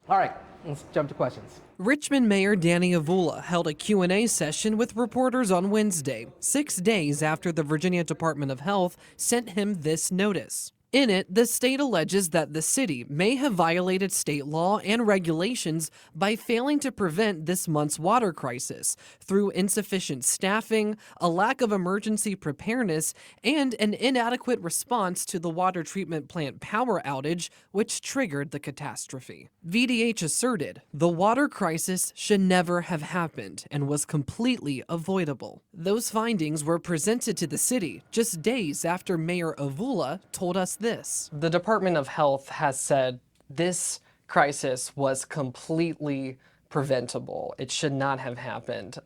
All right, let's jump to questions. Richmond Mayor Danny Avula held a Q&A session with reporters on Wednesday, 6 days after the Virginia Department of Health sent him this notice. In it, the state alleges that the city may have violated state law and regulations by failing to prevent this month's water crisis through insufficient staffing, a lack of emergency preparedness, and an inadequate response to the water treatment plant power outage, which triggered the catastrophe. VDH asserted the water crisis should never have happened and was completely avoidable. Those findings were presented to the city just days after Mayor Avula told us this. The Department of Health has said this crisis was completely preventable. It should not have happened.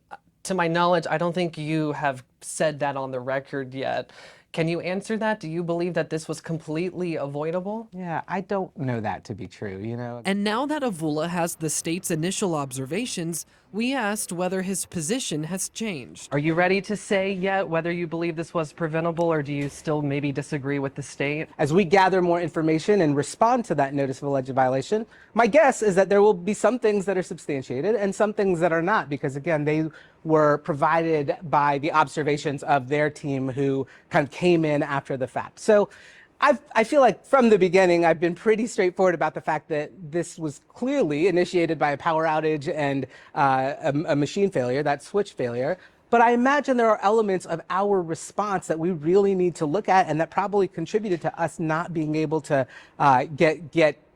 To my knowledge, I don't think you have said that on the record yet. Can you answer that? Do you believe that this was completely avoidable? Yeah, I don't know that to be true, you know. And now that Avula has the state's initial observations, we asked whether his position has changed. Are you ready to say yet whether you believe this was preventable, or do you still maybe disagree with the state? As we gather more information and respond to that notice of alleged violation, my guess is that there will be some things that are substantiated and some things that are not, because again, they were provided by the observations of their team who kind of came in after the fact. So I feel like from the beginning, I've been pretty straightforward about the fact that this was clearly initiated by a power outage and a machine failure, that switch failure. But I imagine there are elements of our response that we really need to look at and that probably contributed to us not being able to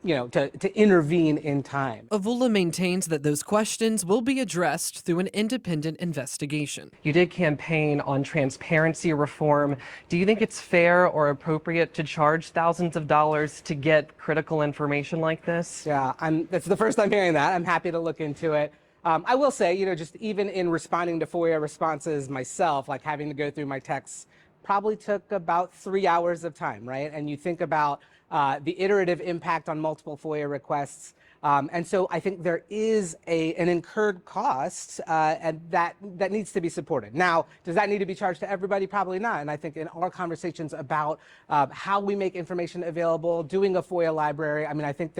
to intervene in time. Avula maintains that those questions will be addressed through an independent investigation. You did campaign on transparency reform. Do you think it's fair or appropriate to charge thousands of dollars to get critical information like this? Yeah, that's the first I'm hearing that. I'm happy to look into it. I will say, just even in responding to FOIA responses myself, like having to go through my texts, probably took about 3 hours of time, right? And you think about the iterative impact on multiple FOIA requests. And so I think there is an incurred cost and that needs to be supported. Now, does that need to be charged to everybody? Probably not. And I think in our conversations about how we make information available, doing a FOIA library, I mean, I think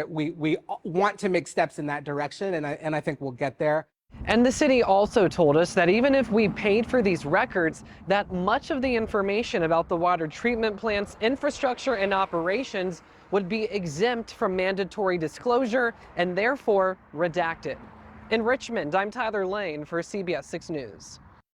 we want to make steps in that direction, and I think we'll get there. And the city also told us that even if we paid for these records, that much of the information about the water treatment plant's infrastructure and operations would be exempt from mandatory disclosure and therefore redacted. In Richmond, I'm Tyler Lane for CBS 6 News.